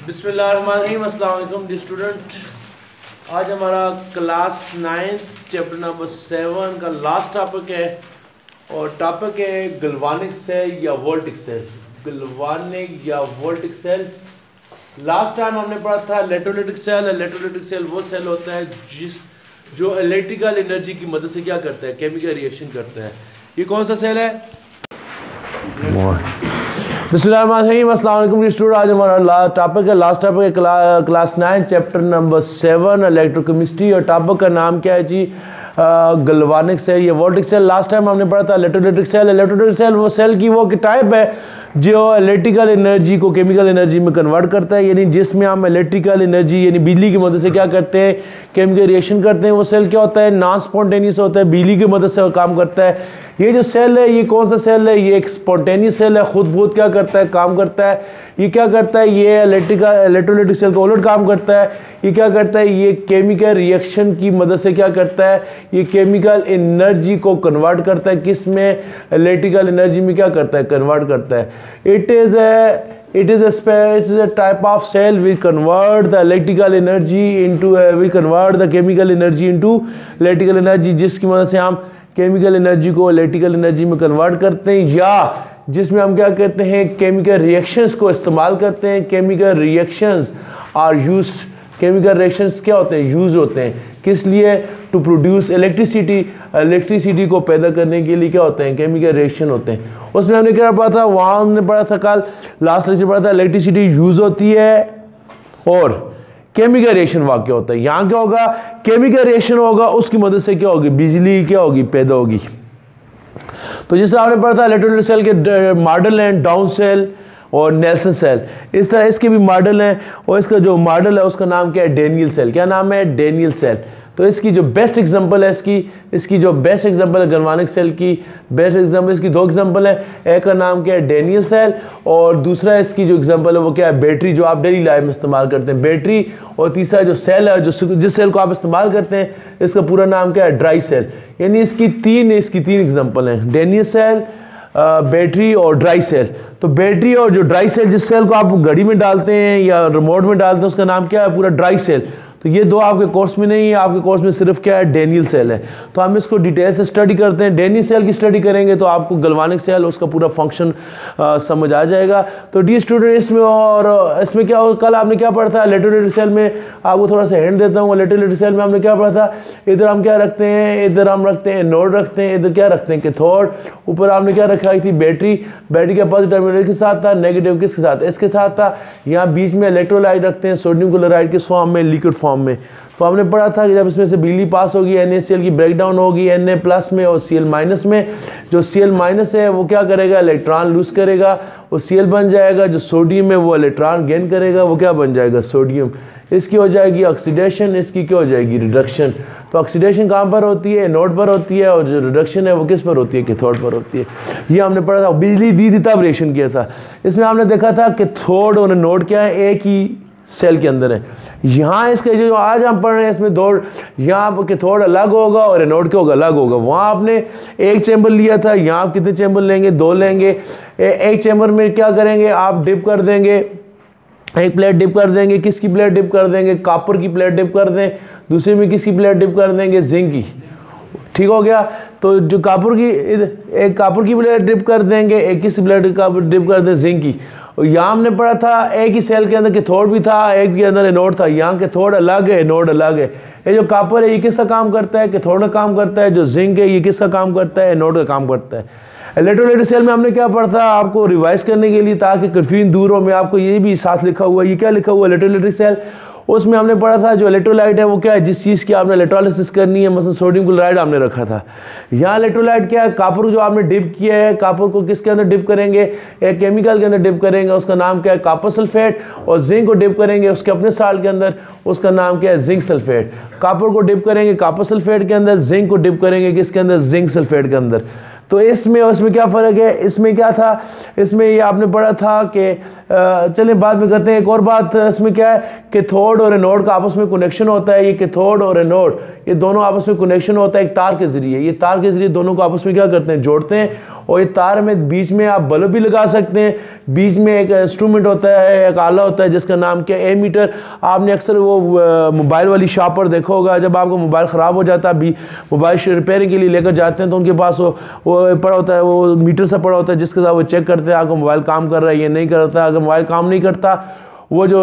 बिस्मिल्लाहिर्रहमानिर्रहीम। अस्सलाम वालेकुम डी स्टूडेंट। आज हमारा क्लास 9 चैप्टर नंबर 7 का लास्ट टॉपिक है और टॉपिक है गल्वानिक सेल या वोल्टिक सेल। गल्वानिक या वोल्टिक सेल लास्ट टाइम हमने पढ़ा था इलेक्ट्रोलाइटिक सेल। इलेक्ट्रोलाइटिक सेल वो सेल होता है जो इलेक्ट्रिकल एनर्जी की मदद से क्या करता है, केमिकल रिएक्शन करता है। ये कौन सा सेल है? बिस्मिल्लाहिर्रहमानिर्रहीम। अस्सलाम वालेकुम स्टूडेंट। आज हमारा टॉपिक है लास्ट टॉपिक है क्लास 9 चैप्टर नंबर 7 इलेक्ट्रोकेमिस्ट्री और टॉपिक का नाम क्या है जी? गल्वानिक सेल या वोल्टिक सेल। लास्ट टाइम हमने पढ़ा था इलेक्ट्रोलाइटिक सेल। इलेक्ट्रोलाइटिक सेल वो सेल की वो टाइप है जो इलेक्ट्रिकल एनर्जी को केमिकल एनर्जी में कन्वर्ट करता है, यानी जिसमें हम इलेक्ट्रिकल एनर्जी यानी बिजली की मदद से क्या करते हैं, केमिकल रिएक्शन करते हैं। वो सेल क्या होता है? नॉन स्पॉन्टेनियस होता है, बिजली की मदद से काम करता है। ये जो सेल है ये कौन सा सेल है? ये एक स्पॉन्टेनियस सेल है, खुद बहुत क्या करता है, काम करता है। ये क्या करता है? ये इलेक्ट्रोलाइटिक सेल का उलट काम करता है। ये क्या करता है? ये केमिकल रिएक्शन की मदद से क्या करता है? ये केमिकल एनर्जी को कन्वर्ट करता है। किस में? इलेक्ट्रिकल एनर्जी में क्या करता है? कन्वर्ट करता है। It is a type of cell we convert the electrical energy into we convert the chemical energy into electrical energy, जिसकी मदद से हम केमिकल एनर्जी को इलेक्ट्रिकल एनर्जी में कन्वर्ट करते हैं, या जिसमें हम क्या कहते हैं, केमिकल रिएक्शंस को इस्तेमाल करते हैं। Chemical reactions are used. Chemical reactions क्या होते हैं? यूज होते हैं किस लिए? To produce electricity. इलेक्ट्रिसिटी को पैदा करने के लिए क्या होते हैं? केमिकल रिएक्शन होते हैं। उसमें हमने क्या पढ़ा था? वहाँ हमने पढ़ा था कल लास्ट लेक्चर पढ़ा था इलेक्ट्रिसिटी यूज होती है और केमिकल रिएक्शन वाक़ होता है। यहाँ क्या होगा? केमिकल रिएक्शन होगा, उसकी मदद से क्या होगी? बिजली क्या होगी? पैदा होगी। तो जिस तरह आपने पढ़ा था इलेक्ट्रोलाइटिक सेल के मॉडल हैं डाउन सेल और नेल्सन सेल। इस तरह इसके भी मॉडल हैं और इसका जो मॉडल है उसका नाम क्या है? Daniell cell. क्या नाम है? Daniell cell. तो इसकी जो बेस्ट एग्जांपल है इसकी जो बेस्ट एग्जांपल है गल्वानिक सेल की बेस्ट एग्जांपल, इसकी दो एग्जांपल है। एक का नाम क्या है? डेनियल सेल, और दूसरा इसकी जो एग्जांपल है वो क्या है? बैटरी, जो आप डेली लाइफ में इस्तेमाल करते हैं, बैटरी। और तीसरा जो सेल है जिस सेल को आप इस्तेमाल करते हैं इसका पूरा नाम क्या है? Dry cell. यानी इसकी तीन एग्जाम्पल हैं, डेनियल सेल, बैटरी और ड्राई सेल। तो बैटरी और जो ड्राई सेल, जिस सेल को आप घड़ी में डालते हैं या रिमोट में डालते हैं, उसका नाम क्या है? पूरा ड्राई सेल। तो ये दो आपके कोर्स में नहीं है, आपके कोर्स में सिर्फ क्या है? डेनियल सेल है। तो हम इसको डिटेल से स्टडी करते हैं। डेनियल सेल की स्टडी करेंगे तो आपको गल्वानिक सेल उसका पूरा फंक्शन समझ आ जाएगा। तो डी स्टूडेंट इसमें क्या हो, कल आपने क्या पढ़ा था? इलेक्ट्रोलाइटिक सेल में आपको थोड़ा सा हिंट देता हूँ। इलेक्ट्रोलाइटिक सेल में हमने क्या पढ़ा था? इधर हम क्या रखते हैं? इधर हम रखते हैं एनोड रखते हैं, इधर क्या रखते हैं? कैथोड। ऊपर आपने क्या रखा थी? बैटरी। बैटरी के पॉजिटिव टर्मिनल के साथ था, नेगेटिव किसके साथ? इसके साथ था। यहाँ बीच में इलेक्ट्रोलाइट रखते हैं, सोडियम क्लोराइड के फॉर्म में, लिक्विड फॉर्म में। तो हमने पढ़ा था कि जब इसमें से बिजली पास होगी NaCl की ब्रेकडाउन होगी Na+ में और Cl- में। जो Cl- है वो क्या करेगा? इलेक्ट्रॉन लूज करेगा, वो Cl बन जाएगा। जो सोडियम है वो इलेक्ट्रॉन गेन करेगा, वो क्या बन जाएगा? सोडियम। इसकी हो जाएगी ऑक्सीडेशन, इसकी क्या हो जाएगी? रिडक्शन। तो ऑक्सीडेशन कहाँ पर होती है? एनोड पर होती है, और जो रिडक्शन है वो किस पर होती है? कैथोड पर होती है। ये हमने पढ़ा था। बिजली दी थी तब रिएक्शन किया था। इसमें हमने देखा था कैथोड और एनोड क्या है? एक ही सेल के अंदर है। यहाँ इसके जो आज हम पढ़ रहे हैं इसमें दो, यहाँ कैथोड अलग होगा और एनोड क्या होगा? अलग होगा। वहाँ आपने एक चैम्बर लिया था, यहाँ आप कितने चैम्बर लेंगे? दो लेंगे। एक चैम्बर में क्या करेंगे? आप डिप कर देंगे, एक प्लेट डिप कर देंगे। किसकी प्लेट डिप कर देंगे? कॉपर की प्लेट डिप कर दें। दूसरे में किसकी प्लेट डिप कर देंगे? जिंक की। ठीक हो गया। तो जो एक कॉपर की प्लेट डिप कर देंगे, एक किस प्लेट डिप कर दें? जिंक की। और यहाँ हमने पढ़ा था एक ही सेल के अंदर कैथोड भी था, एक के अंदर एनोड था। यहाँ कैथोड अलग है, एनोड अलग है। ये जो कॉपर है ये किसका काम करता है? कैथोड का काम करता है। जो जिंक है ये किसका काम करता है? एनोड का काम करता है। इलेक्ट्रोलाइटिक सेल में हमने क्या पढ़ा था? आपको रिवाइज करने के लिए ताकि कन्फ्यूजन दूर हो, मैं आपको ये भी साथ लिखा हुआ है। ये क्या लिखा हुआ है? Electrolytic cell. उसमें हमने पढ़ा था जो इलेक्ट्रोलाइट है वो क्या है? जिस चीज़ की आपने इलेक्ट्रोलिसिस करनी है, मतलब सोडियम क्लोराइड आपने रखा था। यहाँ इलेक्ट्रोलाइट क्या है? कॉपर जो आपने डिप किया है, कॉपर को किसके अंदर डिप करेंगे? एक केमिकल के अंदर डिप करेंगे, उसका नाम क्या है? Copper sulphate. और जिंक को डिप करेंगे उसके अपने साल्ट के अंदर, उसका नाम क्या है? Zinc sulphate. कॉपर को डिप करेंगे कॉपर सल्फेट के अंदर, जिंक को डिप करेंगे किसके अंदर? जिंक सल्फेट के अंदर। तो इसमें और इसमें क्या फ़र्क है? इसमें क्या था? इसमें ये आपने पढ़ा था कि चलिए बाद में करते हैं। एक और बात इसमें क्या है? कैथोड और एनोड का आपस में कनेक्शन होता है। ये कैथोड और एनोड ये दोनों आपस में कनेक्शन होता है एक तार के जरिए। ये तार के जरिए दोनों को आपस में क्या करते हैं, जोड़ते हैं। और ये तार में बीच में आप बल्ब भी लगा सकते हैं। बीच में एक इंस्ट्रूमेंट होता है, एक आला होता है जिसका नाम क्या है, एमीटर। आपने अक्सर वो मोबाइल वाली शॉप पर देखा होगा, जब आपका मोबाइल ख़राब हो जाता है, मोबाइल रिपेयरिंग के लिए लेकर जाते हैं तो उनके पास वो पड़ा होता है, वो मीटर सा पड़ा होता है जिसके साथ वो चेक करते हैं आपका मोबाइल काम कर रहा है या नहीं करता। अगर मोबाइल काम नहीं करता, वो जो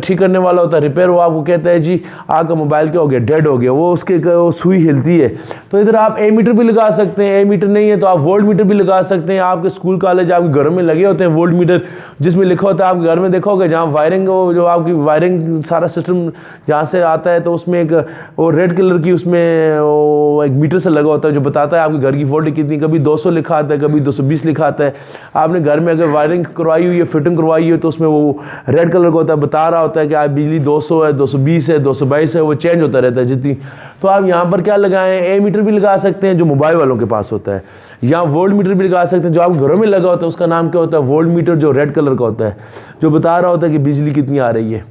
ठीक करने वाला होता है रिपेयर, वो आपको कहता है जी आपका मोबाइल क्या हो गया, डेड हो गया, वो उसके वो सुई हिलती है। तो इधर आप एमीटर भी लगा सकते हैं। एमीटर नहीं है तो आप वोल्ट मीटर भी लगा सकते हैं। आपके स्कूल कॉलेज आपके घर में लगे होते हैं वोल्ट मीटर, जिसमें लिखा होता है, आपके घर में देखा होगा जहाँ वायरिंग, जो आपकी वायरिंग सारा सिस्टम जहाँ से आता है, तो उसमें एक वो रेड कलर की उसमें वो एक मीटर से लगा होता है जो बताता है आपके घर की वोल्टेज कितनी। कभी 200 लिखा आता है, कभी 220 लिखा आता है। आपने घर में अगर वायरिंग करवाई हुई है, फिटिंग करवाई है, तो उसमें वो रेड कलर का होता है, बता रहा होता है कि आप बिजली 200 है, 220 है, 222 है, वो चेंज होता रहता है जितनी। तो आप यहाँ पर क्या लगाएं, ए मीटर भी लगा सकते हैं जो मोबाइल वालों के पास होता है, या वोल्ट मीटर भी लगा सकते हैं जो आप घरों में लगा होता है। उसका नाम क्या होता है, वोल्ट मीटर, जो रेड कलर का होता है, जो बता रहा होता है कि बिजली कितनी आ रही है।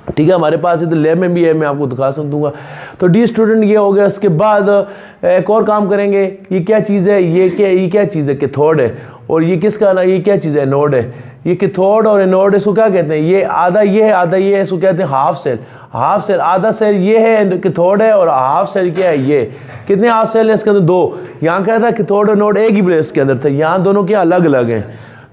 ठीक है, हमारे पास इधर लैब में भी है, मैं आपको दिखा दूंगा। तो डी स्टूडेंट ये हो गया। उसके बाद एक और काम करेंगे। ये क्या चीज़ है, ये क्या चीज़ है, कैथोड है। और ये किसका ना, ये क्या चीज़ है, एनोड है। ये कैथोड और एनोड, इसको क्या कहते हैं, ये आधा ये है, आधा ये है, इसको कहते हैं हाफ सेल। हाफ सेल, आधा सेल ये है कैथोड है, और हाफ सेल क्या है, ये। कितने हाफ सेल है इसके अंदर, 2। यहाँ क्या था, कैथोड और एनोड एक ही प्लेस के अंदर था, यहाँ दोनों के अलग अलग हैं।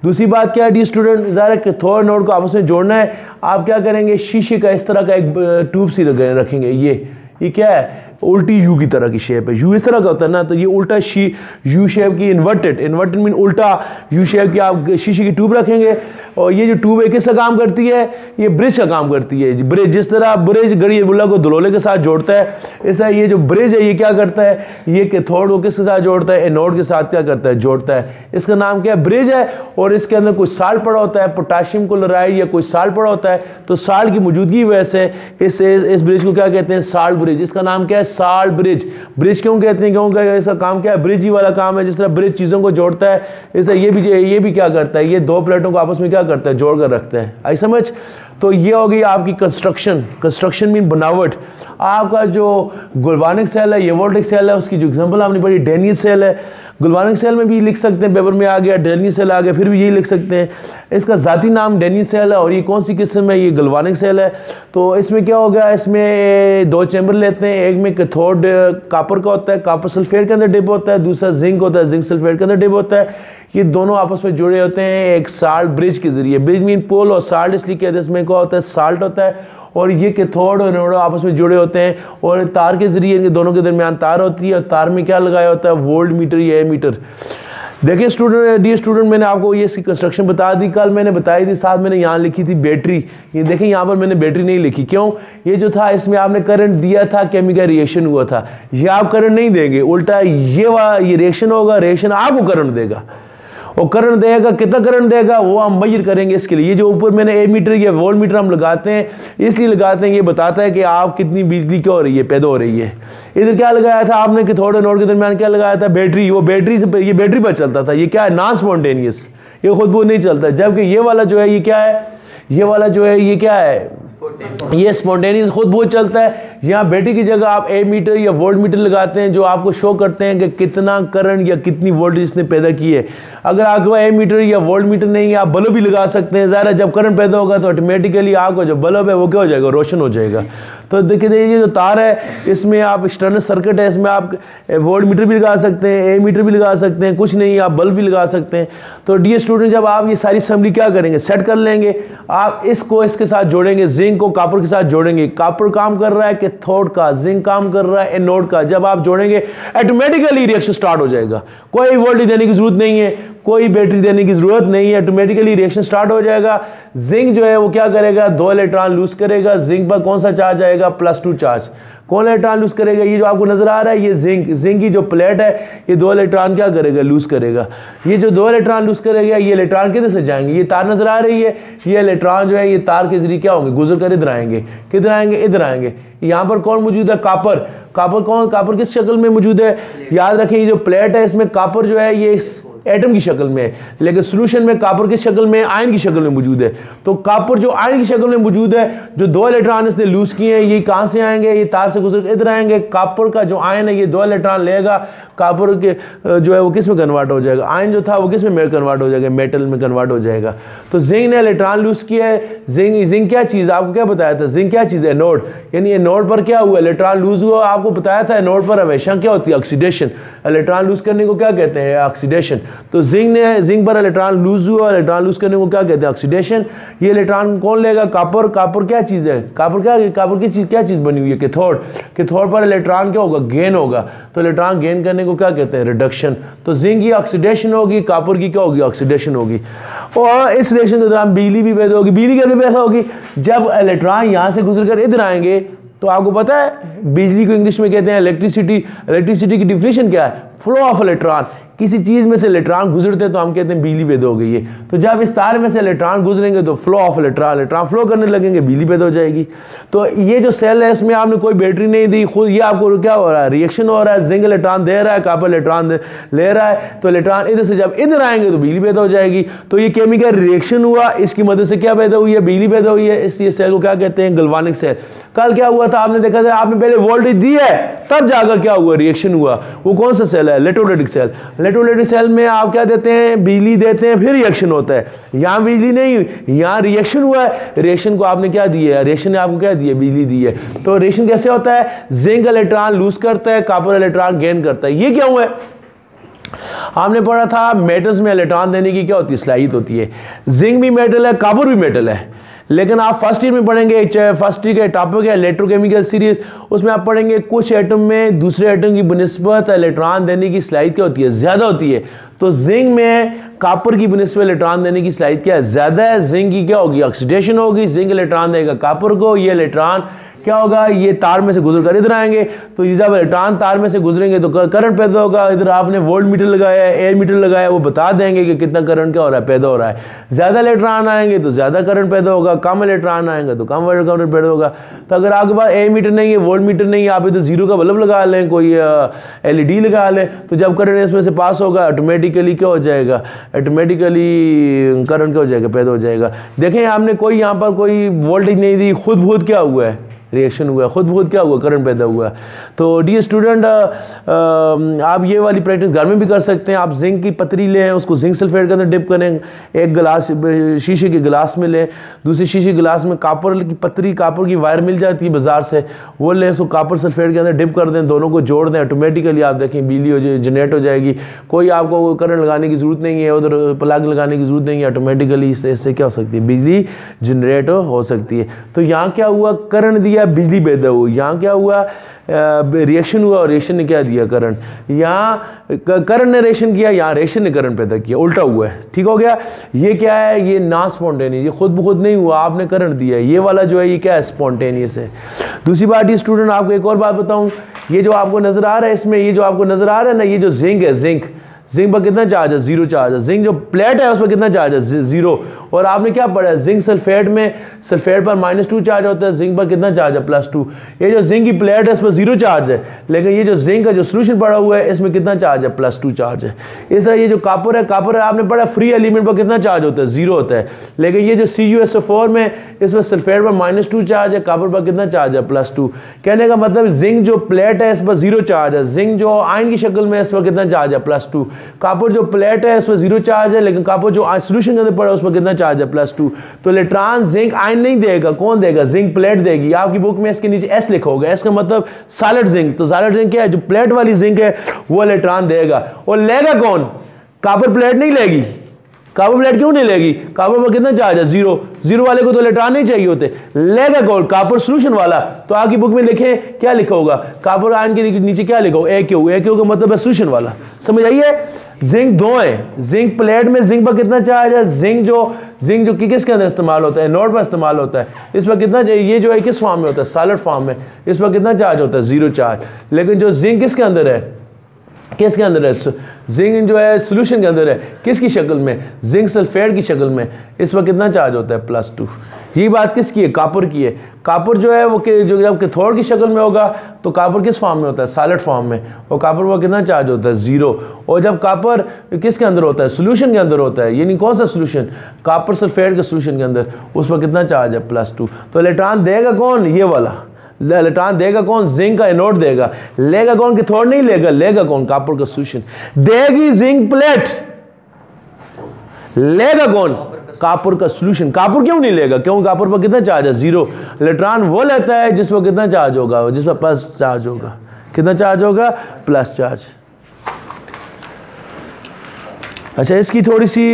दूसरी बात क्या है डी स्टूडेंट, ज़रा कैथोड नोड को आपस में जोड़ना है। आप क्या करेंगे, शीशे का इस तरह का एक ट्यूब सी रखेंगे। ये क्या है, उल्टी यू की तरह की शेप है। यू इस तरह का होता है ना, तो ये उल्टा यू शेप की, इन्वर्टेड मीन उल्टा यू शेप की आप शीशे की ट्यूब रखेंगे। और ये जो ट्यूब है किसका काम करती है, ये ब्रिज का काम करती है। ब्रिज, जिस तरह ब्रिज गड़ी बुल्ला को दुलोले के साथ जोड़ता है, इस तरह ये जो ब्रिज है ये क्या करता है, ये कैथोड को किसके साथ जोड़ता है, एनोड के साथ क्या करता है, जोड़ता है। इसका नाम क्या है, ब्रिज है। और इसके अंदर कोई साल्ट पड़ा होता है, पोटाशियम क्लोराइड या कोई साल्ट पड़ा होता है। तो साल्ट की मौजूदगी की वजह से इस ब्रिज को क्या कहते हैं, साल्ट ब्रिज। इसका नाम क्या है, साल्ट ब्रिज। ब्रिज क्यों कहते हैं, क्योंकि इसका काम क्या है, ब्रिज ही वाला काम है। जिस तरह ब्रिज चीज़ों को जोड़ता है, इस तरह ये भी क्या करता है, ये दो प्लेटों को आपस में क्या करता है, जोड़ कर रखता है। आई समझ। तो ये हो गई आपकी कंस्ट्रक्शन मीन बनावट। आपका जो गुल्वानिक सेल है, ये वोल्टिक सेल है, उसकी जो एग्जांपल आपने पढ़ी डेनियल सेल है। गुल्वानिक सेल में भी लिख सकते हैं, पेपर में आ गया, डेनियल सेल आ गया, फिर भी यही लिख सकते हैं। इसका ज़ाती नाम डेनियल सेल है। और ये कौन सी किस्म है, ये गुल्वानिक सेल है। तो इसमें क्या हो गया, इसमें 2 चैम्बर लेते हैं। एक में कैथोड कॉपर का होता है, कॉपर सल्फेट के अंदर डिप होता है। दूसरा जिंक होता है, जिंक सल्फेट के अंदर डिप होता है। ये दोनों आपस में जुड़े होते हैं एक साल्ट ब्रिज के जरिए। ब्रिज मीन पोल, और साल्ट इसलिए कहते हैं, इसमें क्या होता है, साल्ट होता है। और ये कैथोड और एनोड आपस में जुड़े होते हैं, और तार के जरिए इनके दोनों के दरमियान तार होती है। और तार में क्या लगाया होता है, वोल्ट मीटर या एमीटर। देखिए स्टूडेंट, डी स्टूडेंट, मैंने आपको ये इसकी कंस्ट्रक्शन बता दी, कल मैंने बताई थी, साथ मैंने यहाँ लिखी थी बैटरी। ये देखें यहाँ पर मैंने बैटरी नहीं लिखी, क्यों, ये जो था इसमें आपने करंट दिया था, केमिकल रिएक्शन हुआ था। ये आप करंट नहीं देंगे, उल्टा ये रिएक्शन होगा, रिएक्शन आपको करंट देगा। और करंट देगा, कितना करंट देगा वो हम मेजर करेंगे। इसके लिए ये जो ऊपर मैंने एमीटर या वोल्ट मीटर हम लगाते हैं, इसलिए लगाते हैं, ये बताता है कि आप कितनी बिजली क्या हो रही है, पैदा हो रही है। इधर क्या लगाया था आपने, कि थोड़े नोड के दरमियान क्या लगाया था, बैटरी। वो बैटरी से, ये बैटरी पर चलता था। ये क्या है, नॉन स्पॉन्टेनियस, ये खुद बहुत नहीं चलता। जबकि ये वाला जो है, ये क्या है, ये वाला जो है, ये क्या है, ये स्पॉन्टेनियस, खुद बहुत चलता है। यहाँ बैटरी की जगह आप ए मीटर या वोल्ट मीटर लगाते हैं, जो आपको शो करते हैं कि कितना करंट या कितनी वोल्टेज इसने पैदा की है। अगर आपके पास ए मीटर या वोल्ट मीटर नहीं है, आप बल्ब भी लगा सकते हैं। ज़रा जब करंट पैदा होगा तो ऑटोमेटिकली आपका जो बल्ब है वो क्या हो जाएगा, रोशन हो जाएगा। तो देखिए ये जो तार है, इसमें आप एक्सटर्नल सर्किट है, इसमें आप वोल्ट मीटर भी लगा सकते हैं, ए मीटर भी लगा सकते हैं, कुछ नहीं आप बल्ब भी लगा सकते हैं। तो डी स्टूडेंट, जब आप ये सारी असेंबली क्या करेंगे, सेट कर लेंगे। आप इसको इसके साथ जोड़ेंगे, जिंक को कॉपर के साथ जोड़ेंगे। कॉपर काम कर रहा है कैथोड का, जिंक काम कर रहा है एनोड का। जब आप जोड़ेंगे ऑटोमेटिकली रिएक्शन स्टार्ट हो जाएगा। कोई वोल्टेज देने की जरूरत नहीं है, कोई बैटरी देने की जरूरत नहीं है, ऑटोमेटिकली रिएक्शन स्टार्ट हो जाएगा। जिंक जो है वो क्या करेगा, 2 इलेक्ट्रॉन लूज करेगा। जिंक पर कौन सा चार्ज आएगा, +2 चार्ज। कौन इलेक्ट्रॉन लूज करेगा, ये जो आपको नजर आ रहा है, ये जिंक की जो प्लेट है, ये 2 इलेक्ट्रॉन क्या करेगा, लूज करेगा। ये जो 2 इलेक्ट्रॉन लूज करेगा, ये इलेक्ट्रॉन किधर से जाएंगे, ये तार नजर आ रही है, ये इलेक्ट्रॉन जो है ये तार के जरिए क्या होंगे, गुजर कर इधर आएंगे। किधर आएंगे, इधर आएंगे। यहाँ पर कौन मौजूद है, कॉपर। कॉपर किस शक्ल में मौजूद है, याद रखें, ये जो प्लेट है इसमें कॉपर जो है ये एटम की शक्ल में है, लेकिन सोल्यूशन में कॉपर की शक्ल में, आयन की शक्ल में मौजूद है। तो कॉपर जो आयन की शक्ल में मौजूद है, जो 2 इलेक्ट्रॉन इसने लूज किए हैं, ये कहां से आएंगे, ये तार से गुजर इधर आएंगे। कॉपर का जो आयन है ये 2 इलेक्ट्रॉन लेगा, कॉपर के जो है वो किस में कन्वर्ट हो जाएगा, आयन जो था वो किस में कन्वर्ट हो जाएगा, मेटल में कन्वर्ट हो जाएगा। तो जिंक ने इलेक्ट्रॉन लूज किया है। जिंक क्या चीज़, आपको क्या बताया था, जिंक क्या चीज़ है, एनोड, यानी एनोड पर क्या हुआ, इलेक्ट्रॉन लूज हुआ। आपको बताया था एनोड पर हमेशा क्या होती है, ऑक्सीडेशन। इलेक्ट्रॉन लूज करने को क्या कहते हैं, ऑक्सीडेशन। तो जिंक पर इलेक्ट्रॉन लूज हुआ, इलेक्ट्रॉन लूज करने को क्या कहते हैं, ऑक्सीडेशन। ये इलेक्ट्रॉन कौन लेगा, कॉपर। कॉपर क्या चीज़ है, कॉपर की चीज़ क्या चीज़ बनी हुई है, कैथोड। कैथोड पर इलेक्ट्रॉन क्या होगा, गेन होगा। तो इलेक्ट्रॉन गेन करने को क्या कहते हैं, रिडक्शन। तो जिंक की ऑक्सीडेशन होगी, कॉपर की क्या होगी, ऑक्सीडेशन होगी। और इस रिएक्शन के दौरान बिजली भी पैदा होगी। बिजली कैसे पैदा होगी, जब इलेक्ट्रॉन यहाँ से गुजर कर इधर आएंगे। तो आपको पता है बिजली को इंग्लिश में कहते हैं इलेक्ट्रिसिटी। इलेक्ट्रिसिटी की डिफिनेशन क्या है, फ्लो ऑफ इलेक्ट्रॉन। किसी चीज़ में से इलेक्ट्रॉन गुजरते हैं तो हम कहते हैं बिजली पैदा हो गई है। तो जब इस तार में से इलेक्ट्रॉन गुजरेंगे तो फ्लो ऑफ इलेक्ट्रॉन फ्लो करने लगेंगे, बिजली पैदा हो जाएगी। तो ये जो सेल है इसमें आपने कोई बैटरी नहीं दी, खुद ये आपको क्या हो रहा है, रिएक्शन हो रहा है। जिंक इलेक्ट्रॉन दे रहा है, कॉपर इलेक्ट्रॉन ले रहा है। तो इलेक्ट्रॉन इधर से जब इधर आएंगे तो बिजली पैदा हो जाएगी। तो ये केमिकल रिएक्शन हुआ, इसकी मदद से क्या पैदा हुई है, बिजली पैदा हुई है। इस सेल को क्या कहते हैं, गैल्वेनिक सेल। कल क्या हुआ था, आपने देखा था, आपने पहले वोल्टेज दी है तब जाकर क्या हुआ, रिएक्शन हुआ। वो कौन सा सेल है, इलेक्ट्रोलाइटिक सेल। इलेक्ट्रोलाइटिक सेल में आप क्या देते हैं, बिजली देते हैं, फिर रिएक्शन होता है। यहां बिजली नहीं, यहां रिएक्शन हुआ है। रिएक्शन को आपने क्या दिया है, रिएक्शन ने आपको क्या दिया, बिजली दी है। तो रिएक्शन कैसे होता है, जिंक इलेक्ट्रॉन लूज करता है, कॉपर इलेक्ट्रॉन गेन करता है। ये क्या हुआ है, हमने पढ़ा था मेटल्स में इलेक्ट्रॉन देने की क्या होती है, सलाहियत होती है। जिंक भी मेटल है, कॉपर भी मेटल है। लेकिन आप फर्स्ट ईयर में पढ़ेंगे, फर्स्ट ईयर के टॉपिक है इलेक्ट्रोकेमिकल सीरीज, उसमें आप पढ़ेंगे कुछ एटम में दूसरे एटम की बनिस्बत इलेक्ट्रॉन देने की सलाहियत क्या होती है, ज़्यादा होती है। तो जिंक में कॉपर की बनिस्बत इलेक्ट्रॉन देने की सलाहियत क्या है, ज़्यादा है। जिंक की क्या होगी, ऑक्सीडेशन होगी। जिंक इलेक्ट्रॉन देगा कॉपर को, ये इलेक्ट्रॉन क्या होगा, ये तार में से गुजर कर इधर आएंगे। तो ये जब इलेक्ट्रॉन तार में से गुजरेंगे तो करंट पैदा होगा। इधर आपने वोल्ट मीटर लगाया है, एयर मीटर लगाया, वो बता देंगे कि कितना करंट क्या हो रहा है, पैदा हो रहा है। ज़्यादा इलेक्ट्रॉन आएंगे तो ज़्यादा करंट पैदा होगा, कम इलेक्ट्रॉन आएंगे तो कम करंट पैदा होगा। तो अगर आपके पास एयर मीटर नहीं है, वोल्ट मीटर नहीं है, आप इधर जीरो का बल्ब लगा लें, कोई LED लगा लें, तो जब करंट इसमें से पास होगा ऑटोमेटिकली क्या हो जाएगा, ऑटोमेटिकली करंट क्या हो जाएगा, पैदा हो जाएगा। देखें आपने कोई यहाँ पर कोई वोल्टेज नहीं दी, खुद बहुत क्या हुआ है, रिएक्शन हुआ, खुद बहुत क्या हुआ, करंट पैदा हुआ। तो डियर स्टूडेंट, आप ये वाली प्रैक्टिस घर में भी कर सकते हैं। आप जिंक की पतरी लें, उसको जिंक सल्फेट के अंदर डिप करें, एक गिलास शीशे के गिलास में लें, दूसरे शीशे गिलास में कॉपर की पतरी, कॉपर की वायर मिल जाती है बाजार से, वो लें, उसको कॉपर सल्फेट के अंदर डिप कर दें, दोनों को जोड़ दें, ऑटोमेटिकली आप देखें बिजली हो जाए, जनरेट हो जाएगी। कोई आपको करंट लगाने की ज़रूरत नहीं है, उधर प्लग लगाने की ज़रूरत नहीं है, ऑटोमेटिकली इससे क्या हो सकती है, बिजली जनरेट हो सकती है। तो यहाँ क्या हुआ, करंट दिया, बिजली पैदा हुई। यहाँ क्या हुआ, रिएक्शन हुआ और रिएक्शन ने क्या दिया, करंट। यहाँ करंट ने रिएक्शन किया, यहाँ रिएक्शन ने करंट पैदा किया, उल्टा हुआ है। ठीक हो गया। ये क्या है, ये नॉन स्पॉन्टेनियस, ये खुद ब खुद नहीं हुआ, आपने करंट दिया है। ये वाला जो है ये क्या है, स्पॉन्टेनियस है। दूसरी बात, ये स्टूडेंट आपको एक और बात बताऊं, ये जो आपको नजर आ रहा है इसमें, ये जो आपको नजर आ रहा है ना, ये जो जिंक है, जिंक पर कितना चार्ज है, 0 चार्ज है। जिंक जो प्लेट है उस पर कितना चार्ज है, 0। और आपने क्या पढ़ा है, जिंक सल्फेट में, सल्फेट पर -2 चार्ज होता है, जिंक पर कितना चार्ज है, +2। ये जो जिंक की प्लेट है इस पर 0 चार्ज है, लेकिन ये जो जिंक का जो सोल्यूशन पड़ा हुआ है इसमें कितना चार्ज है, +2 चार्ज है। इस तरह ये जो कॉपर है आपने पढ़ा फ्री एलिमेंट पर कितना चार्ज होता है, 0 होता है। लेकिन ये जो CuSO4 में, इसमें सल्फेट पर -2 चार्ज है, कॉपर पर कितना चार्ज है, +2। कहने का मतलब जिंक जो प्लेट है इस पर 0 चार्ज है, जिंक जो आयन की शक्ल में इस पर कितना चार्ज है, +2। कॉपर जो प्लेट है इस पर 0 चार्ज है, लेकिन कॉपर जो सोल्यूशन के अंदर पड़ा है उस पर कितना चार्ज है, +2। तो इलेक्ट्रॉन जिंक आयन नहीं देगा, कौन देगा, जिंक प्लेट देगी। आपकी बुक में इसके नीचे S लिखा होगा, S का मतलब सॉलिड जिंक। तो सॉलिड जिंक क्या है, जो प्लेट वाली जिंक है वो इलेक्ट्रॉन देगा। और लेगा कौन, कॉपर प्लेट नहीं लेगी। कॉपर प्लेट क्यों नहीं लेगी, कॉपर पर कितना चार्ज है, 0 वाले को तो इलेक्ट्रॉन नहीं चाहिए होते, लेगा कौन, कॉपर सोल्यूशन वाला। तो आपकी बुक में लिखे क्या लिखा होगा, कॉपर आयन के नीचे क्या लिखा होगा, AQ का मतलब है सोल्यूशन वाला। समझ आइए। जिंक 2 है, जिंक प्लेट में जिंक पर कितना चार्ज है, जिंक जो किसके अंदर इस्तेमाल होता है, नोड पर इस्तेमाल होता है, इस पर कितना चाहिए, ये जो है किस फॉर्म में होता है, सॉलिड फॉर्म में, इस पर कितना चार्ज होता है, 0 चार्ज। लेकिन जो जिंक किसके अंदर है, किसके अंदर है, जिंक जो है सोल्यूशन के अंदर है, किसकी शक्ल में, जिंक सल्फेट की शक्ल में, इस पर कितना चार्ज होता है, +2। ये बात किसकी है? कापुर की है। कापुर जो है वो जो जब कैथोड की शक्ल में होगा तो कापुर किस फॉर्म में होता है? सॉलिड फॉर्म में। और कापुर पर कितना चार्ज होता है? 0। और जब कापुर किसके अंदर होता है? सोल्यूशन के अंदर होता है, यानी कौन सा सोल्यूशन? कापुर सल्फेट के सोल्यूशन के अंदर, उस पर कितना चार्ज है? +2। तो इलेक्ट्रॉन देगा कौन? ये वाला इलेक्ट्रॉन देगा कौन? जिंक का एनोड देगा। लेगा कौन? कैथोड नहीं लेगा, लेगा कौन? कापुर का सोल्यूशन देगी जिंक प्लेट। लेगा कौन? कापुर का सोल्यूशन। कापुर क्यों नहीं लेगा? क्यों? कापुर पर कितना चार्ज है? 0। इलेक्ट्रॉन वो लेता है जिस पर कितना चार्ज होगा? जिस पर प्लस चार्ज होगा। कितना चार्ज होगा? Plus charge. अच्छा, इसकी थोड़ी सी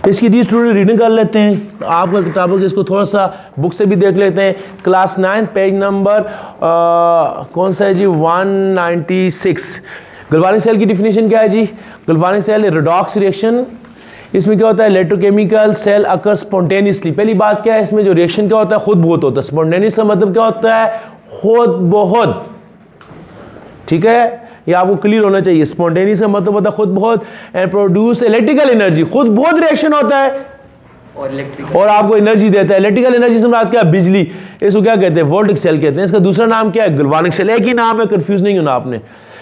इसकी डी स्टूडेंट रीडिंग कर लेते हैं। आपका किताबों के इसको थोड़ा सा बुक से भी देख लेते हैं। क्लास 9 पेज नंबर कौन सा है जी? 196। गल्वानिक सेल की डिफिनीशन क्या है जी? गल्वानिक सेल रेडॉक्स रिएक्शन। इसमें क्या होता है? इलेक्ट्रोकेमिकल सेल अकर स्पॉन्टेनियसली। पहली बात क्या है इसमें? जो रिएक्शन क्या होता है? खुद बहुत होता है। स्पॉन्टेनियस का मतलब क्या होता है? खुद बहुत। ठीक है, ये आपको क्लियर होना चाहिए। स्पॉन्टेनियस का मतलब होता है खुद बहुत। And produce electrical energy. खुद बहुत रिएक्शन होता है और आपको एनर्जी देता है। इलेक्ट्रिकल एनर्जी से मुराद क्या है? बिजली। इसको क्या कहते हैं? वोल्टिक सेल कहते हैं। इसका दूसरा नाम क्या है? गल्वानिक सेल। एक ही नाम है, कंफ्यूज नहीं होना आपने।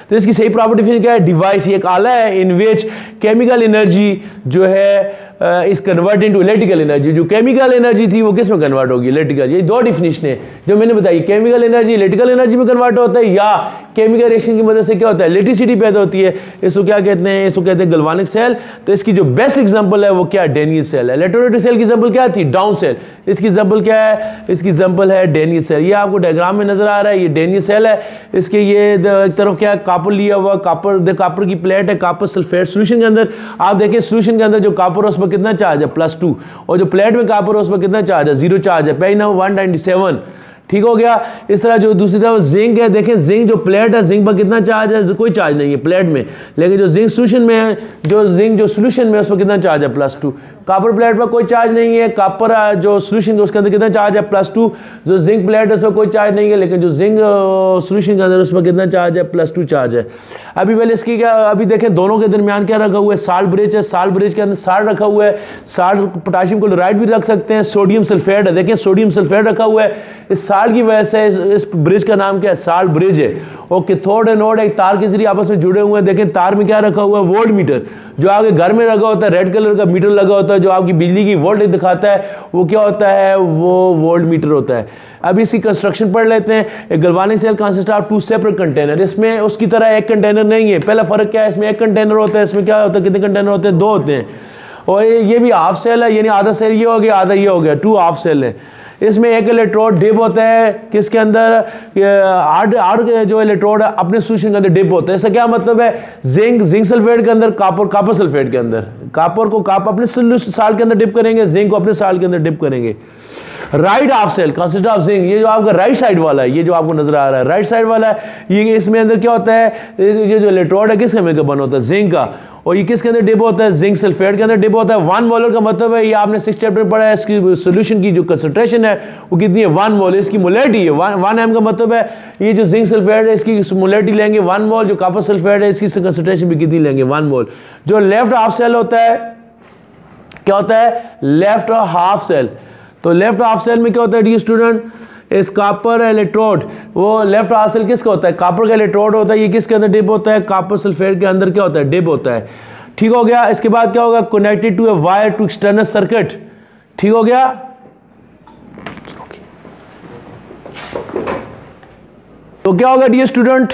तो इसकी सही प्रॉपर्टी क्या है? डिवाइस। ये एक आला है इन विच केमिकल एनर्जी जो है इस कन्वर्ट इनटू इलेक्ट्रिकल एनर्जी। जो केमिकल एनर्जी थी वो किस में कन्वर्ट होगी? इलेक्ट्रिकल। ये दो डिफिनेशन है जो मैंने बताई। केमिकल एनर्जी इलेक्ट्रिकल एनर्जी में कन्वर्ट होता है, या केमिकल रिएक्शन की मदद से क्या होता है? इलेक्ट्रिसिटी पैदा होती है। इसको क्या कहते हैं? इसको कहते हैं गल्वानिक सेल। तो इसकी जो बेस्ट एग्जांपल है वो क्या है? डेनियस सेल है। इलेक्ट्रोलाइटिक सेल की एग्जांपल क्या थी? Down cell. इसकी एग्जांपल क्या है? इसकी एग्जांपल है डेनियस सेल। ये आपको डायग्राम में नजर आ रहा है, ये डेनियस सेल है। इसके ये एक तरफ क्या है? कापर लिया हुआ, कापर की प्लेट है, कापर सल्फेट सोल्यूशन के अंदर। आप देखिए सोल्यूशन के अंदर जो कापर है उस पर कितना चार्ज है? +2। और जो प्लेट में कापर है उस पर कितना चार्ज है? 0 चार्ज है। Page number 197। ठीक हो गया। इस तरह जो दूसरी तरफ जिंक है, देखें जिंक जो प्लेट है, जिंक पर कितना चार्ज है? कोई चार्ज नहीं है प्लेट में। लेकिन जो जिंक सोल्यूशन में है, जो जिंक जो सोल्यूशन में है उस पर कितना चार्ज है? +2। कापर प्लेट पर कोई चार्ज नहीं है। कापर जो सोल्यूशन है उसके अंदर कितना चार्ज है? +2। जो जिंक प्लेट है उस पर कोई चार्ज नहीं है, लेकिन जो जिंक सोल्यूशन के अंदर उस पर कितना चार्ज है? +2 चार्ज है। अभी पहले इसकी क्या, अभी देखें दोनों के दरमियान क्या रखा हुआ है? साल्ट ब्रिज है। साल्ट ब्रिज के अंदर साल्ट रखा हुआ है। साल्ट पोटाशियम क्लोराइड भी रख सकते हैं। सोडियम सल्फेट है, देखें सोडियम सल्फेट रखा हुआ है। इस साल्ट की वजह से इस ब्रिज का नाम क्या है? साल्ट ब्रिज है। और कैथोड एनोड एक तार के जरिए आपस में जुड़े हुए हैं। देखें तार में क्या रखा हुआ है? Volt meter. जो आपके घर में लगा होता है, रेड कलर का मीटर लगा होता है, जो आपकी बिजली की वोल्ट दिखाता है, वो क्या होता है? वो वोल्ट मीटर होता है। अब इसकी कंस्ट्रक्शन पढ़ लेते हैं। एक galvanic cell consist of 2 separate container. इसमें उसकी तरह एक कंटेनर नहीं है। पहला फर्क क्या है? इसमें एक कंटेनर होता है, इसमें क्या होता है? कितने कंटेनर होते हैं? 2 होते हैं। और ये भी हाफ सेल है, यानी आधा सेल ये हो गया, आधा ये हो गया। 2 हाफ सेल है। इसमें एक इलेक्ट्रोड डिप होता है किसके अंदर? आठ जो इलेक्ट्रोड है अपने सोल्यूशन के अंदर डिप होता है। इसका क्या मतलब है? जिंक सल्फेट के अंदर, कापर सल्फेट के अंदर। कापर को अपने साल्ट के अंदर डिप करेंगे, जिंक को अपने साल्ट के अंदर डिप करेंगे। Right half cell consist of zinc. ये जो आपका राइट साइड वाला है, ये जो आपको नजर आ रहा है राइट साइड वाला है, ये इसमें अंदर क्या होता है? ये जो इलेक्ट्रोड है किसके में बना होता है? जिंक का। और ये किसके अंदर डिप होता है? जिंक सल्फेट के अंदर डिप होता है। 1 मोलर का मतलब है, ये आपने 6 चैप्टर में पढ़ा है, इसकी सोल्यूशन की जो कंसंट्रेशन है वो कितनी है? 1 मोल। इसकी मोलेरिटी है 1 m का मतलब है ये जो जिंक सल्फेट है इसकी मोलेरिटी लेंगे 1 मोल। जो कॉपर सल्फेट है इसकी कंसंट्रेशन भी कितनी लेंगे? 1 मोल। जो लेफ्ट हाफ सेल होता है क्या होता है? Left half cell. तो लेफ्ट हाफ सेल में क्या होता है डी स्टूडेंट? इस कॉपर इलेक्ट्रोड, वो लेफ्ट हाफ सेल किसका होता है? कॉपर का इलेक्ट्रोड होता है। ये किसके अंदर डिप होता है? कॉपर सल्फेट के अंदर क्या होता है? डिप होता है। ठीक हो गया। इसके बाद क्या होगा? Connected to a wire to external circuit. ठीक हो गया। तो क्या होगा डियर स्टूडेंट?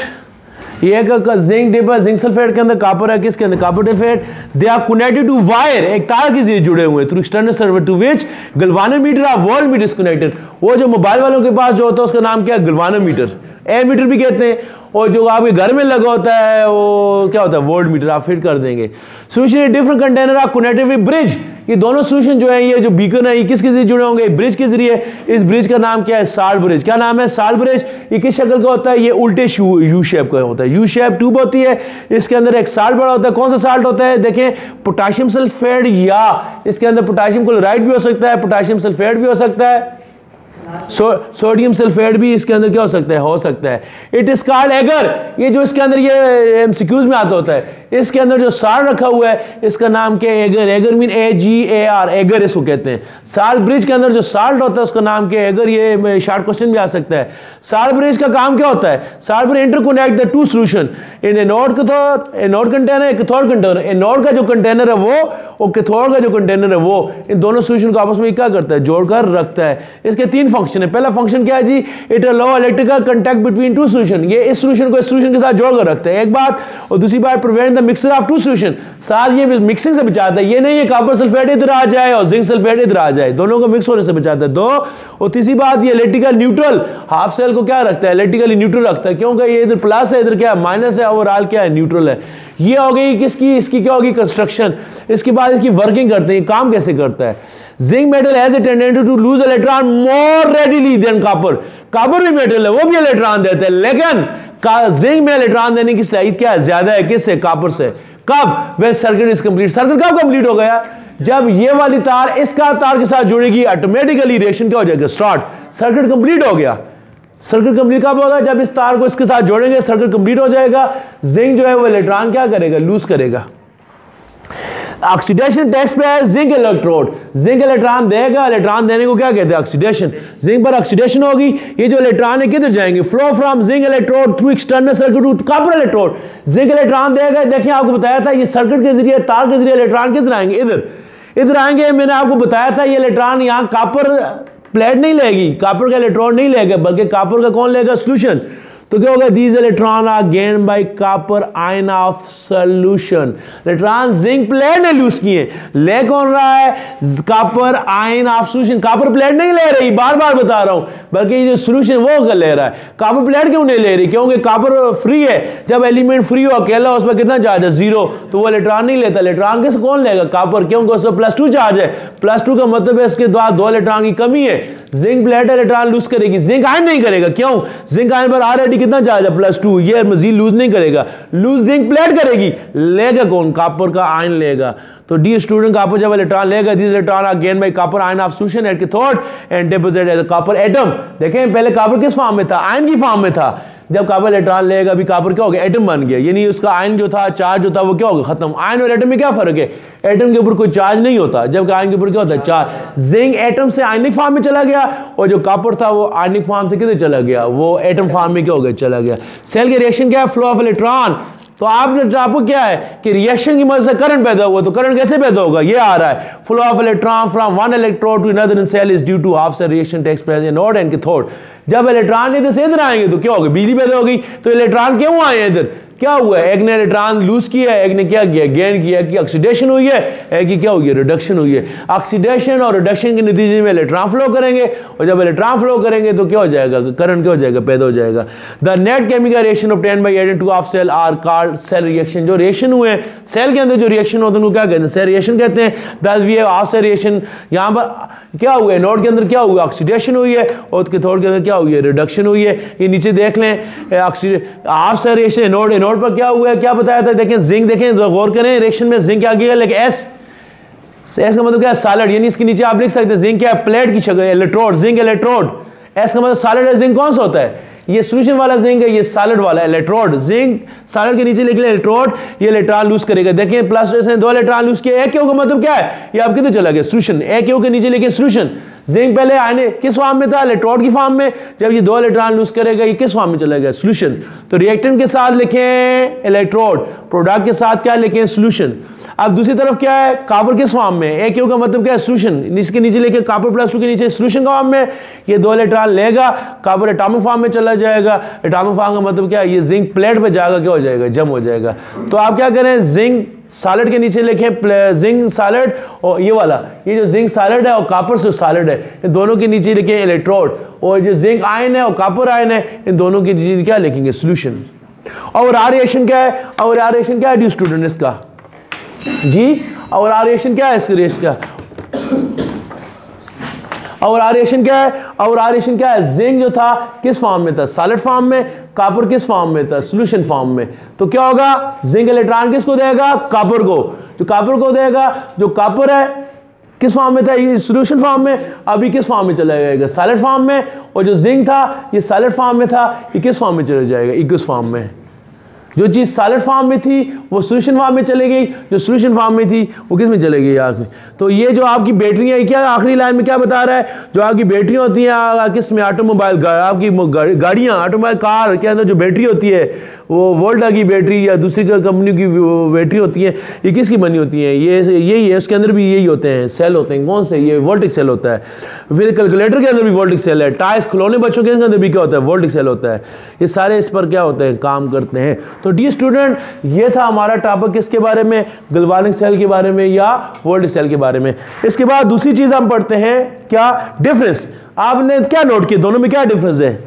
ये जिंक डिप है, जिंक सल्फेट के अंदर कॉपर है, किसके अंदर? Copper sulphate. They are connected to wire, एक तार के जरिए जुड़े हुए through external circuit to which galvanometer और वोल्टमीटर इज कनेक्टेड। वो जो मोबाइल वालों के पास जो होता है उसका नाम क्या है? गल्वानोमीटर। एमीटर भी कहते हैं। और जो आपके घर में लगा होता है वो क्या होता है, वोल्ट मीटर, आप फिट कर देंगे। Solution different container are connected with bridge. ये दोनों सोल्यूशन जो है, ये जो बीकन है, ये किसके जरिए जुड़े होंगे, ब्रिज के जरिए। इस ब्रिज का नाम क्या है, साल्ट ब्रिज। क्या नाम है, साल्ट ब्रिज। ये किस शक्ल का होता है, ये उल्टे यू शेप का होता है, यू शेप ट्यूब होती है, इसके अंदर एक साल्ट बड़ा होता है। कौन सा साल्ट होता है, देखें, पोटेशियम सल्फेट, या इसके अंदर पोटेशियम क्लोराइड भी हो सकता है, पोटेशियम सल्फेट भी हो सकता है, सोडियम सल्फेट भी इसके अंदर क्या हो सकता है। It is called agar. ये जो इसके अंदर ये एमसीक्यूज में आता होता है, इसके अंदर जो साल्ट रखा हुआ है इसका नाम क्या है, agar. Agar mean AGAR, agar इसको कहते हैं। साल्ट ब्रिज के अंदर जो साल्ट होता है उसका नाम क्या है, एगर। ये शॉर्ट क्वेश्चन भी आ सकता है। साल्ट ब्रिज का काम क्या होता है, salt bridge interconnect the two solution in anode container, cathode container. Anode का जो कंटेनर है वो और कैथोड का जो कंटेनर है वो, इन दोनों सॉल्यूशन को आपस में क्या करता है, जोड़कर रखता है। इसके तीन फंक्शन है। पहला फंक्शन क्या है जी, it allow electrical contact between two solution. ये इस सॉल्यूशन को इस सॉल्यूशन के साथ जोड़कर रखते हैं, एक बात। और दूसरी बात, prevent the mixer of two solution. साथ ये मिक्सिंग से बचाता है। ये नहीं है कॉपर सल्फेट इधर आ जाए और जिंक सल्फेट इधर आ जाए, दोनों को मिक्स होने से बचाता है, दो। और तीसरी बात, ये इलेक्ट्रिकल न्यूट्रल, हाफ सेल को क्या रखता है, इलेक्ट्रिकली न्यूट्रल रखता है, क्योंकि ये इधर प्लस है, इधर क्या है, माइनस है, ओवरऑल क्या है, न्यूट्रल है। ये हो गई किसकी, इसकी क्या होगी, कंस्ट्रक्शन। इसके बाद इसकी वर्किंग करते हैं, काम कैसे करता है। Zinc metal has a tendency to lose electron more readily than copper. Copper भी मेटल है, वो भी इलेक्ट्रॉन देते हैं, लेकिन जिंक में इलेक्ट्रॉन देने की सलाहियत क्या है, ज्यादा है, किससे, कॉपर से। कब, when circuit is complete. Circuit कब कंप्लीट हो गया, जब ये वाली तार इसका तार के साथ जुड़ेगी, ऑटोमेटिकली रिएक्शन क्या हो जाएगा, स्टार्ट। सर्किट कंप्लीट हो गया। सर्किट कंप्लीट कब होगा, जब इस तार को इसके साथ जोड़ेंगे, सर्किट कंप्लीट हो जाएगा। जिंक जो है वो इलेक्ट्रॉन क्या करेगा, लूज करेगा। ऑक्सीडेशन टेक्स पे है जिंक इलेक्ट्रोड। जिंक इलेक्ट्रॉन देगा, इलेक्ट्रॉन देने को क्या कहते हैं, ऑक्सीडेशन। जिंक पर ऑक्सीडेशन होगी, ये जो इलेक्ट्रॉन है किधर जाएंगे, flow from zinc electrode through external circuit to copper electrode. Zinc electron देगा, देखिए आपको बताया था ये सर्किट के जरिए, तार के जरिए इलेक्ट्रॉन किधर आएंगे, इधर आएंगे। मैंने आपको बताया था ये इलेक्ट्रॉन यहाँ कॉपर प्लेट नहीं लेगी, कॉपर का इलेक्ट्रॉन नहीं लेगा, बल्कि कॉपर का कौन लेगा, सॉल्यूशन। तो क्या होगा, these electron are gain by copper ion of solution. Electron zinc plate ने लूज किए, ले कौन रहा है, copper ion of solution. Copper plate नहीं ले रही, बार बार बता रहा हूं, बल्कि ये जो सॉल्यूशन वो ले रहा है। कॉपर प्लेट क्यों नहीं ले रही, क्योंकि कॉपर फ्री है। जब एलिमेंट फ्री हो अकेला, उसमें कितना चार्ज है, 0, तो वो इलेक्ट्रॉन नहीं लेता। इलेक्ट्रॉन किस कौन लेगा, कॉपर, क्योंकि उसमें +2 चार्ज है। +2 का मतलब है इसके बाद 2 इलेक्ट्रॉन की कमी है। जिंक प्लेट इलेक्ट्रॉन लूज करेगी, जिंक आयन नहीं करेगा, क्यों, जिंक आयन पर ऑलरेडी कितना चार्ज है, +2, ये मजीद लूज नहीं करेगा। लूज जिंक प्लेट करेगी, लेगा कौन, कॉपर का आयन लेगा। तो डी स्टूडेंट, कॉपर जब इलेक्ट्रॉन लेगा, this electron are gain by copper ion of solution at cathode and deposit as a copper atom. देखें पहले कॉपर किस फॉर्म में था, आयन की फॉर्म में था। जब कॉपर इलेक्ट्रॉन लेगा, अभी कॉपर क्या हो गया, एटम बन गया, यानी उसका आयन जो था, चार्ज जो था वो क्या होगा, खत्म। आयन और एटम में क्या फर्क है, एटम के ऊपर कोई चार्ज नहीं होता, जबकि आयन के ऊपर क्या होता है, चार्ज। जिंक एटम से आयनिक फॉर्म में चला गया, और जो कॉपर था वो आयनिक फॉर्म से किधर चला गया, वो एटम फॉर्म में क्या हो गया, चला गया। सेल के रिएक्शन क्या है, फ्लो ऑफ इलेक्ट्रॉन। तो आपको क्या है कि रिएक्शन की मदद से करंट पैदा हुआ, तो करंट कैसे पैदा होगा, ये आ रहा है, flow of electron from one electrode to another in cell is due to half cell reaction takes place in anode and cathode. जब इलेक्ट्रॉन इधर से इधर आएंगे तो क्या होगा, बिजली पैदा होगी। तो इलेक्ट्रॉन क्यों आए इधर, क्या हुआ, एक ने इलेक्ट्रॉन लूज किया है, एक ने क्या किया, गेन किया, कि ऑक्सीडेशन हुई है, एक की क्या हुई है, रिडक्शन हुई है। ऑक्सीडेशन और रिडक्शन के नतीजे में इलेक्ट्रॉन फ्लो करेंगे, और जब इलेक्ट्रॉन फ्लो करेंगे तो क्या हो जाएगा, करंट क्या हो जाएगा, पैदा हो जाएगा। The net chemical reaction obtained by adding two of cell are called cell reaction. जो रिएक्शन हुए सेल के अंदर, जो रिएक्शन होते हैं उनको क्या कहते हैं, सेल रिएक्शन कहते हैं। Thus we have of cell reaction, यहाँ पर क्या हुआ है, नोड के अंदर क्या हुआ, ऑक्सीडेशन हुई है, और कैथोड के अंदर क्या हुई है, रिडक्शन हुई है। ये नीचे देख लें, ऑफ सेल रिएक्शन नोड पर क्या हुआ है, क्या बताया था, देखें जिंक, देखें गौर करें, रिएक्शन में जिंक आ गया, लेकिन एस का मतलब क्या है, सॉलिड, यानी इसके नीचे आप लिख सकते हैं जिंक क्या है, प्लेट की शक्ल, इलेक्ट्रोड, जिंक इलेक्ट्रोड। एस का मतलब सॉलिड है, जिंक कौन सा होता है, ये सॉल्यूशन वाला जिंक है, ये सॉलिड वाला इलेक्ट्रोड। जिंक सॉलिड के नीचे लिख ले इलेक्ट्रोड, ये इलेक्ट्रॉन लूज करेगा। देखिए प्लस ने 2 इलेक्ट्रॉन लूज किया, एक क्यू का मतलब क्या है, ये आप किधर चला गया, सॉल्यूशन, एक क्यू के नीचे लिखे सॉल्यूशन। जिंक पहले आने किस फॉर्म में था, इलेक्ट्रोड की फॉर्म में, जब ये 2 इलेक्ट्रॉन लूज करेगा ये किस फॉर्म में चला गया, सॉल्यूशन। तो रिएक्टेंट के साथ लिखें इलेक्ट्रोड, प्रोडक्ट के साथ क्या लिखें, सॉल्यूशन। अब दूसरी तरफ क्या है, कॉपर किस फॉर्म में, एक क्यू का मतलब क्या है, सॉल्यूशन, इसके नीचे लेके कॉपर +2 के नीचे सॉल्यूशन फॉर्म में, ये 2 इलेक्ट्रॉन लेगा, कॉपर एटॉमिक फॉर्म में चला जाएगा। एटॉमिक फॉर्म का मतलब क्या है, ये जिंक प्लेट पे जाएगा, क्या हो जाएगा, जम हो जाएगा। तो आप क्या करें, जिंक सॉलिड के नीचे लिखें जिंक सॉलिड, और ये वाला ये जो जिंक सॉलिड है और कॉपर जो सॉलिड है, इन दोनों के नीचे लिखें इलेक्ट्रोड, और जो जिंक आयन है और कॉपर आयन है, इन दोनों के नीचे क्या लिखेंगे? सॉल्यूशन। और आरिएशन क्या है? और आरिएशन क्या है डी स्टूडेंट इसका जी? और आरिएशन क्या है इसका? और आरिएशन क्या है? और आरिएशन क्या है? जिंक जो था किस फॉर्म में था? सॉलिड फॉर्म में। कॉपर किस फॉर्म में था? सॉल्यूशन फॉर्म में। तो क्या होगा? जिंक इलेक्ट्रॉन किसको देगा? कॉपर को। जो कॉपर को देगा, जो कॉपर है किस फॉर्म में था? ये सॉल्यूशन फॉर्म में। अभी किस फॉर्म में चला जाएगा? सॉलिड फॉर्म में। और जो जिंक था ये सॉलिड फॉर्म में था, ये किस फॉर्म में चला जाएगा? इक्वस फॉर्म में। जो चीज़ सॉलिड फॉर्म में थी वो सॉल्यूशन फॉर्म में चले गई, जो सॉल्यूशन फॉर्म में थी वो किस में चले गई? आग में। तो ये जो आपकी बैटरी है, क्या आखिरी लाइन में क्या बता रहा है? जो आपकी बैटरी होती है किस में? ऑटोमोबाइल, आपकी गाड़ियाँ, ऑटोमोबाइल कार के अंदर जो बैटरी होती है वो वोल्टा की बैटरी या दूसरी कंपनी की बैटरी होती है, ये किसकी बनी होती है? ये यही है, उसके अंदर भी यही होते हैं, सेल होते हैं। कौन से? ये वोल्टिक सेल होता है। फिर कैलकुलेटर के अंदर भी वोल्टिक सेल है। टायर्स खिलौने बच्चों के अंदर भी क्या होता है? वोल्टिक सेल होता है। ये सारे इस पर क्या होते हैं? काम करते हैं। तो डी स्टूडेंट, ये था हमारा टॉपिक किसके बारे में? गैल्वेनिक सेल के बारे में या वोल्टिक सेल के बारे में। इसके बाद दूसरी चीज हम पढ़ते हैं, क्या डिफरेंस। आपने क्या नोट किया? दोनों में क्या डिफरेंस है?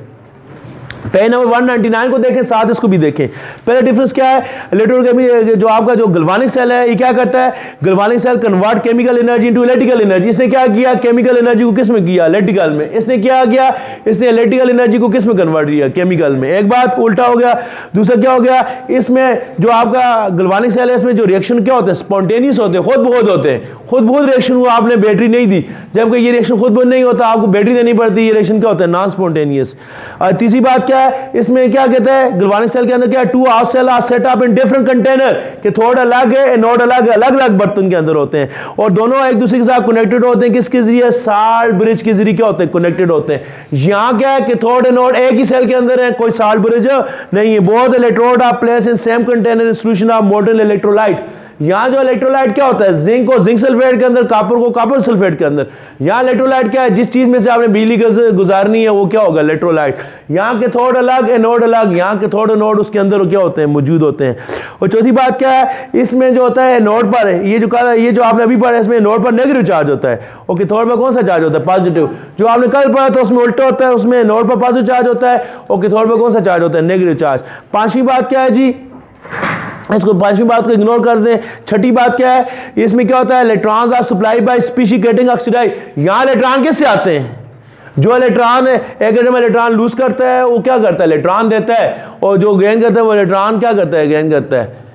पेज नंबर 199 को देखें, साथ इसको भी देखें। पहले डिफरेंस क्या है? इलेक्ट्रोकेमिकल, जो आपका जो गैल्वेनिक सेल है, ये क्या करता है? Galvanic cell convert chemical energy into electrical energy. इसने क्या किया? केमिकल एनर्जी को किस में किया? इलेक्ट्रिकल में। इसने क्या किया? इसने इलेक्ट्रिकल एनर्जी को किस में कन्वर्ट किया? केमिकल में। एक बात उल्टा हो गया। दूसरा क्या हो गया? इसमें जो आपका गैल्वेनिक सेल है, इसमें जो रिएक्शन क्या होते हैं? स्पॉन्टेनियस होते हैं, खुद बहुत होते हैं। खुद बहुत रिएक्शन हुआ, आपने बैटरी नहीं दी, जबकि ये रिएक्शन खुद बहुत नहीं होता, आपको बैटरी देनी पड़ती है। ये रिएक्शन क्या होता है? Non spontaneous. और तीसरी बात क्या है? इसमें क्या कहते हैं? गैल्वेनिक सेल के अंदर क्या है? Two half cell are set up in different container, के थोड़ा अलग है, एनोड अलग, अलग अलग बर्तन के अंदर होते हैं, और दोनों एक दूसरे के साथ कनेक्टेड होते हैं। किसके जरिए? साल्ट ब्रिज के जरिए क्या होते हैं? कनेक्टेड होते हैं। यहां क्या है? कैथोड एनोड एक ही सेल के अंदर है, कोई साल्ट ब्रिज नहीं है। Both electrode are placed in same container in solution of molten electrolyte. यहां जो इलेक्ट्रोलाइट क्या होता है? जिंक को जिंक सल्फेट के अंदर, कॉपर को कॉपर सल्फेट के अंदर। यहां इलेक्ट्रोलाइट क्या है? जिस चीज में से आपने बिजली गुजारनी है वो क्या होगा? इलेक्ट्रोलाइट। यहां कैथोड अलग, एनोड अलग। यहां कैथोड एनोड उसके अंदर क्या होते हैं? मौजूद होते हैं। और चौथी बात क्या है? इसमें जो होता है एनोड पर, ये जो आपने अभी पढ़ा, इसमें एनोड पर नेगेटिव चार्ज होता है, और कैथोड पर कौन सा चार्ज होता है? पॉजिटिव। जो आपने कल पढ़ा था उसमें उल्टा होता है, उसमें एनोड पर पॉजिटिव चार्ज होता है और कैथोड पर कौन सा चार्ज होता है? Negative charge. पांचवी बात क्या है जी? इसको पांचवी बात को इग्नोर कर दें। छठी बात क्या है? इसमें क्या होता है? Electrons are supplied by species getting oxidise. यहां इलेक्ट्रॉन किससे आते हैं? जो इलेक्ट्रॉन है, एक एटम इलेक्ट्रॉन लूज करता है वो क्या करता है? इलेक्ट्रॉन देता है, और जो गेन करता है वो इलेक्ट्रॉन क्या करता है? गेन करता है।